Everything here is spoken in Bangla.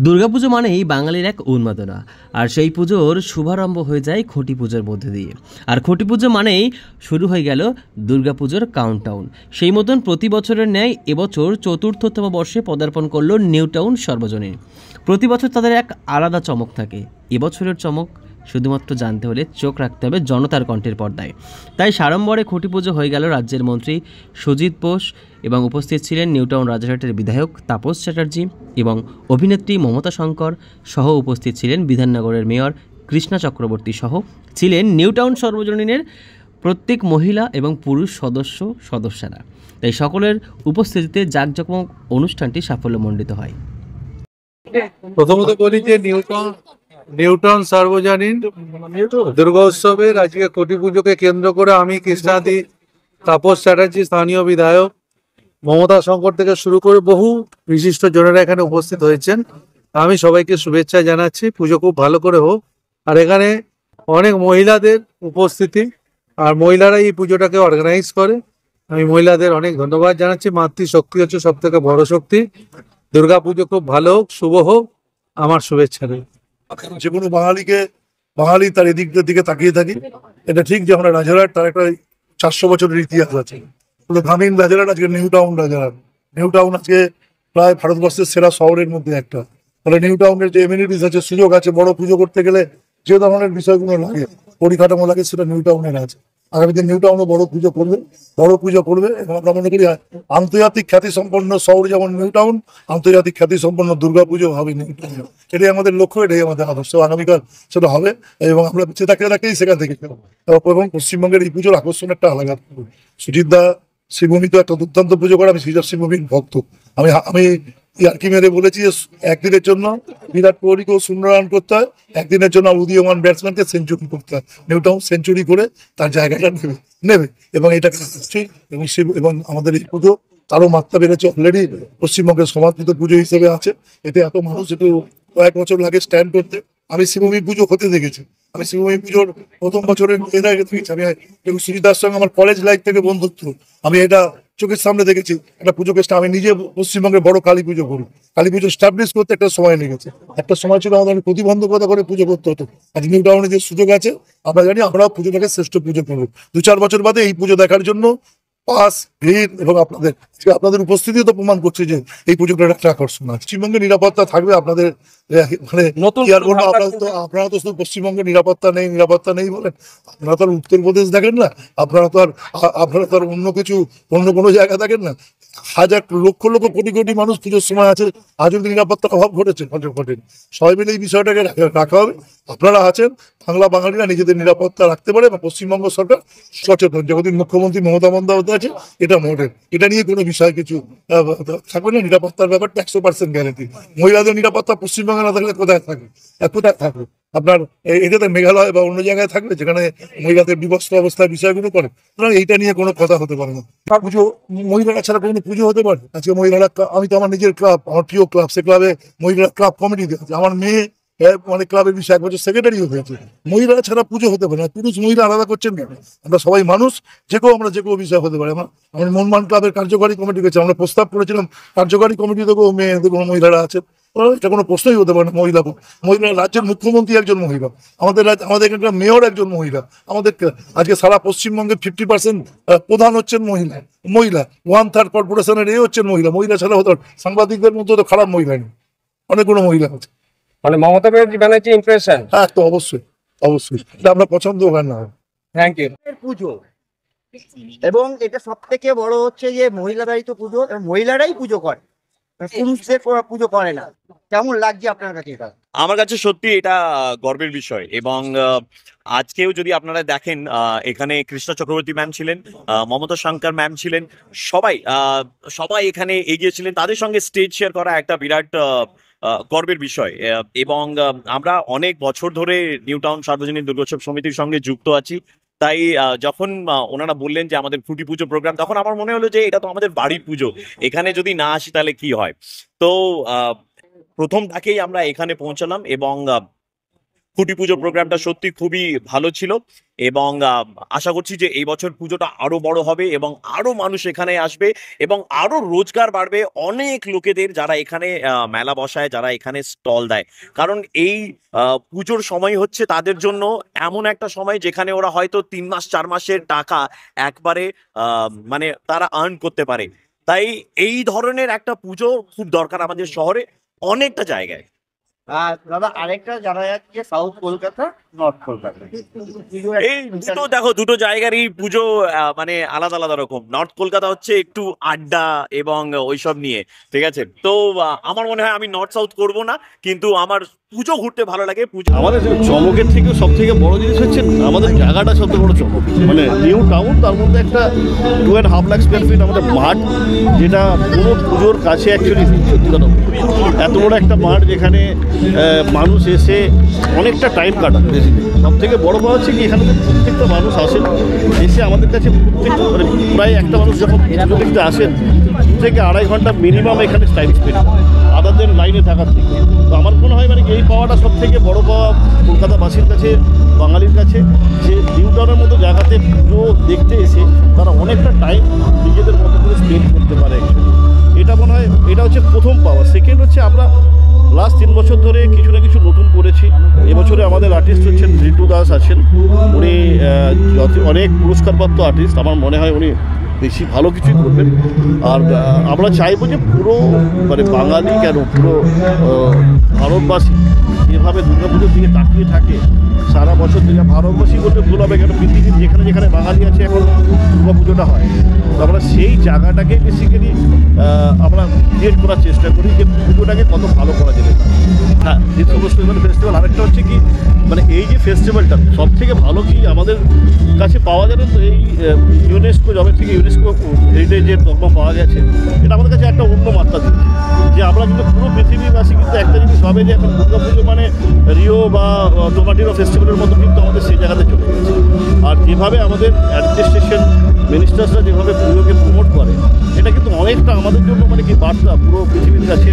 দুর্গাপুজো মানেই বাঙালির এক উন্মাদনা, আর সেই পুজোর শুভারম্ভ হয়ে যায় খুঁটি পুজোর মধ্যে দিয়ে। আর খুঁটি পুজো মানেই শুরু হয়ে গেল দুর্গাপুজোর কাউন্টডাউন। সেই মতন প্রতি বছরের ন্যায় এবছর চতুর্থতম বর্ষে পদার্পণ করল নিউ টাউন সর্বজনীন। প্রতি বছর তাদের এক আলাদা চমক থাকে। এবছরের চমক শুধুমাত্র জানতে হলে চোখ রাখতে হবে জনতার কণ্ঠের পর্দায়। তাই সাড়ম্বরে খুঁটি পুজো হয়ে গেল রাজ্যের মন্ত্রী সুজিত বোস, এবং উপস্থিত ছিলেন নিউটাউন রাজারহাটের বিধায়ক তাপস চ্যাটার্জি এবং অভিনেত্রী মমতা শঙ্কর সহ উপস্থিত ছিলেন বিধাননগরের মেয়র কৃষ্ণা চক্রবর্তী সহ ছিলেন নিউটাউন সর্বজনীনের প্রত্যেক মহিলা এবং পুরুষ সদস্যরা। তাই সকলের উপস্থিতিতে জাঁকজমক অনুষ্ঠানটি সাফল্যমণ্ডিত হয়। প্রথমত বলি যে নিউটাউন সার্বজনীন দুর্গা উৎসবের আজকে খুঁটি পুজোকে কেন্দ্র করে আমি কৃষ্ণাদি, তাপস চ্যাটার্জি স্থানীয় বিধায়ক, মমতা শঙ্কর থেকে শুরু করে বহু বিশিষ্ট জনেরা এখানে উপস্থিত হয়েছেন। আমি সবাইকে শুভেচ্ছা জানাচ্ছি। পুজো খুব ভালো করে হোক। আর এখানে অনেক মহিলাদের উপস্থিতি, আর মহিলারা এই পুজোটাকে অর্গানাইজ করে। আমি মহিলাদের অনেক ধন্যবাদ জানাচ্ছি। মাতৃশক্তি হচ্ছে সব থেকে বড় শক্তি। দুর্গা পুজো খুব ভালো হোক, শুভ হোক, আমার শুভেচ্ছা রইল। যে কোনো বাঙালি তার এদিকটার দিকে তাকিয়ে থাকি। এটা ঠিক যে আমরা রাজারহাট, তার একটা 400 বছরের ইতিহাস আছে। পুরো গ্রামীণ রাজারহাট আজকে নিউটাউন রাজারহাট। নিউটাউন আজকে প্রায় ভারতবর্ষের সেরা শহরের মধ্যে একটা। তাহলে নিউটাউনের যে এমিনিটিস আছে, সুযোগ আছে, বড় পুজো করতে গেলে যে ধরনের বিষয়গুলো লাগে, পরিকাঠামো লাগে, সেটা নিউটাউনের আছে। আগামী দিন নিউটাউনও বড় পুজো করবে এবং আমরা মনে করি আন্তর্জাতিক খ্যাতি সম্পন্ন শহর যেমন নিউটাউন, আন্তর্জাতিক খ্যাতি সম্পন্ন দুর্গাপুজো হবে নিউটাউন। এটাই আমাদের লক্ষ্য, এটাই আমাদের আদর্শ। আগামীকাল সেটা হবে এবং আমরা বেঁচে থাকতেই সেখান থেকে এবং পশ্চিমবঙ্গের এই পুজোর আকর্ষণ একটা আলাদা। সুজিত দা শ্রীভূমি তো একটা দুর্দান্ত পুজো করে। আমি শ্রীজাত শ্রীভূমির ভক্ত। আমি ইয়ার্কি মেরে বলেছি যে একদিনের জন্য বিরাট কোহলিকেও শূন্য রান করতে হয়, একদিনের জন্য উদীয়মান ব্যাটসম্যানকে সেঞ্চুরি করতে হয়। নিউটাউন সেঞ্চুরি করে তার জায়গাটা নেবে এবং এটাকে এবং আমাদের এই পুজো তারও মাত্রা বেড়েছে। অলরেডি পশ্চিমবঙ্গের সমাদৃত পুজো হিসেবে আছে। এতে এত মানুষ, একটু কয়েক বছর লাগে স্ট্যান্ড করতে। আমি শ্রীভূমি পুজো হতে দেখেছি। আমি শ্রীভূমি পুজোর প্রথম বছরের এর আগে দেখেছি। আমি সুজিতার সঙ্গে আমার কলেজ লাইফ থেকে বন্ধুত্ব। আমি এটা চোখের সামনে দেখেছি। একটা পুজোকে আমি নিজে পশ্চিমবঙ্গের বড় কালী পুজো করি। কালী পুজো স্টাবলিশ করতে একটা সময় লেগেছে। একটা সময় ছিল আমাদের প্রতিবন্ধকতা করে পুজো করতে হতো। আজ নিউটাউনে যে সুযোগ আছে, আমরা জানি আমরাও পুজোটাকে শ্রেষ্ঠ পুজো করবো। 2-4 বছর বাদে এই পুজো দেখার জন্য পাস, ভিড় এবং আপনাদের উপস্থিতিও তো প্রমাণ করছে যে এই পুজোটার একটা আকর্ষণ আছে। পশ্চিমবঙ্গের নিরাপত্তা থাকবে আপনাদের, মানে আপনারা তো শুধু পশ্চিমবঙ্গের নিরাপত্তা নেই বলেন। আপনারা তো আর উত্তরপ্রদেশ দেখেন না, আপনারা তো আর অন্য কোনো জায়গা দেখেন না। হাজার লক্ষ কোটি মানুষ পুজোর সময় আছে, আজ অব্দি নিরাপত্তার অভাব ঘটেনি। সবাই মিলে এই বিষয়টাকে রাখা হবে। আপনারা আছেন, বাঙালিরা নিজেদের নিরাপত্তা রাখতে পারে এবং পশ্চিমবঙ্গ সরকার সচেতন। যতদিন মুখ্যমন্ত্রী মমতা বন্দ্যোপাধ্যায় আছে, এটা মডেল, এটা নিয়ে কোনো বিষয় কিছু থাকবে না। নিরাপত্তার ব্যাপারটা 100% গ্যারান্টি। মহিলাদের নিরাপত্তা পশ্চিমবঙ্গে না থাকলে কোথায় থাকবে? আপনার এটাতে মেঘালয় বা অন্য জায়গায় থাকবে যেখানে মহিলাদের বিভক্ত অবস্থায় বিষয়গুলো করে। এইটা নিয়ে কোনো কথা হতে পারে না। পুজো মহিলারা ছাড়া কোনো পুজো হতে পারে? আজকে মহিলারা, আমি তো আমার নিজের ক্লাব, আমার প্রিয় ক্লাব, সে ক্লাবে মহিলারা ক্লাব কমিটিতে আছে। আমার মেয়ে মানে ক্লাবের বিষয়ে 1 বছর সেক্রেটারিও হয়েছে। মহিলারা ছাড়া পুজো হতে পারে না। পুরুষ মহিলা আলাদা করছেন কেন? আমরা সবাই মানুষ, আমরা যে কোনো বিষয় হতে পারে। আমার মনমান ক্লাবের কার্যকারী কমিটি গেছে, আমরা প্রস্তাব করেছিলাম কার্যকারী কমিটিতে কোনো মহিলারা আছে। এটা কোনো প্রশ্নই হতে পারে না। মহিলা রাজ্যের মুখ্যমন্ত্রী একজন মহিলা, আমাদের এখানকার মেয়র একজন মহিলা, আমাদের আজকে সারা পশ্চিমবঙ্গের 50% প্রধান হচ্ছেন মহিলা। 1/3 কর্পোরেশনের হচ্ছেন মহিলা ছাড়া হতো। সাংবাদিকদের মধ্যে তো খারাপ মহিলা নেই, অনেকগুলো মহিলা আছে। মানে মমতা ব্যানার্জি ইমপ্রেশন। হ্যাঁ, তো অবশ্যই এটা আমরা পছন্দ করেন না। Thank you. পুজো, এবং এটা সব থেকে বড় হচ্ছে যে মহিলারাই তো পুজো, মহিলারাই পুজো করে, পুরুষদের পুজো করে না। কেমন লাগছে আপনার কাছে এটা? আমার কাছে সত্যি এটা গর্বের বিষয়। এবং আজকেও যদি আপনারা দেখেন, এখানে কৃষ্ণা চক্রবর্তী ম্যাম ছিলেন, মমতা শঙ্কর ম্যাম ছিলেন, সবাই এখানে এগিয়েছিলেন। তাদের সঙ্গে স্টেজ শেয়ার করা একটা বিরাট গর্বের বিষয়। এবং আমরা অনেক বছর ধরে নিউটাউন সার্বজনীন দুর্গোৎসব সমিতির সঙ্গে যুক্ত আছি। তাই যখন ওনারা বললেন যে আমাদের খুঁটি পুজো প্রোগ্রাম, তখন আমার মনে হলো যে এটা তো আমাদের বাড়ির পুজো, এখানে যদি না আসি তাহলে কি হয়। তো প্রথম ডাকেই আমরা এখানে পৌঁছালাম এবং খুঁটি পুজোর প্রোগ্রামটা সত্যি খুবই ভালো ছিল এবং আশা করছি যে এই বছর পুজোটা আরো বড় হবে এবং আরো মানুষ এখানে আসবে এবং আরো রোজগার বাড়বে অনেক লোকেদের, যারা এখানে মেলা বসায়, যারা এখানে স্টল দেয়। কারণ এই পুজোর সময় হচ্ছে তাদের জন্য এমন একটা সময় যেখানে ওরা হয়তো 3 মাস 4 মাসের টাকা একবারে মানে তারা আর্ন করতে পারে। তাই এই ধরনের একটা পুজো খুব দরকার আমাদের শহরে অনেকটা জায়গায়। আর দাদা আরেকটা জানা যাচ্ছে সাউথ কলকাতা, নর্থ কলকাতা, এই দুটো দেখো, দুটো জায়গারই পুজো মানে আলাদা আলাদা রকম। নর্থ কলকাতা হচ্ছে একটু আড্ডা এবং ওইসব নিয়ে, ঠিক আছে। তো আমার মনে হয় আমি নর্থ সাউথ করব না, কিন্তু আমার পুজো ঘুরতে ভালো লাগে। পুজো আমাদের চমকের থেকেও সব থেকে বড় জিনিস হচ্ছে আমাদের জায়গাটা সবথেকে বড় চমক। মানে নিউ টাউন, তার মধ্যে একটা 2.5 লাখ স্কোয়ার ফিট আমাদের মাঠ, যেটা কোনো পুজোর কাছে অ্যাকচুয়ালি সত্যি কথা এত বড় একটা মাঠ যেখানে মানুষ এসে অনেকটা টাইম কাটায়। বেসিক্যালি সব থেকে বড় কথা হচ্ছে কি এখানে প্রত্যেকটা মানুষ আসেন, এসে আমাদের কাছে প্রত্যেকটা মানে প্রায় একটা মানুষ যখন পুজো দেখতে আসেন 2 থেকে 2.5 ঘন্টা মিনিমাম এখানে টাইম স্পেন্ড করে আদারদের লাইনে থাকার থেকে। তো আমার মনে হয় মানে এই পাওয়াটা সব থেকে বড় পাওয়া কলকাতাবাসীর কাছে, বাঙালির কাছে, যে নিউ টাউনের মতো জায়গাতে পুজো দেখতে এসে তারা অনেকটা টাইম নিজেদের মতো করে স্পেন্ড করতে পারে। এটা মনে হয় এটা হচ্ছে প্রথম পাওয়া। সেকেন্ড হচ্ছে আমরা লাস্ট 3 বছর ধরে কিছু না কিছু নতুন করেছি। এবছরে আমাদের আর্টিস্ট হচ্ছেন রিন্টু দাস আছেন, উনি অনেক পুরস্কারপ্রাপ্ত আর্টিস্ট। আমার মনে হয় উনি বেশি ভালো কিছুই করবেন। আর আমরা চাইবো যে পুরো মানে বাঙালি কেন পুরো ভারতবাসী যেভাবে দুর্গাপুজোর দিকে তাকিয়ে থাকে সারা বছর দিকে, ভারতবাসী করতে ভুল হবে কেন, পৃথিবীর যেখানে যেখানে বাঙালি আছে এখন দুর্গাপুজোটা হয়। তো আমরা সেই জায়গাটাকে বেসিক্যালি আমরা ক্রিয়েট করার চেষ্টা করি যে পুজোটাকে কত ভালো করা যাবে। হ্যাঁ, যে সমস্ত মানে ফেস্টিভ্যাল, আরেকটা হচ্ছে কি মানে এই যে ফেস্টিভ্যালটা সব থেকে ভালো কি আমাদের কাছে পাওয়া যাবে। তো এই ইউনেস্কো জবে থেকে ইউনেস্কো হেরিটেজের দরমা পাওয়া গেছে, এটা আমাদের কাছে একটা অন্য মাত্রা দিচ্ছে যে আমরা কিন্তু পুরো পৃথিবীবাসী কিন্তু একটা জিনিস হবে যে এখন দুর্গাপুজো মানে রিও বা টোমাটিরো ফেস্টিভ্যালের মতো কিন্তু আমাদের সেই জায়গাতে চলে গেছে। আর যেভাবে আমাদের অ্যাডমিনিস্ট্রেশন মিনিস্টার্সরা যেভাবে পুজোকে প্রমোট করে, এটা কিন্তু অনেকটা আমাদের জন্য মানে কি বার্তা পুরো পৃথিবীর কাছে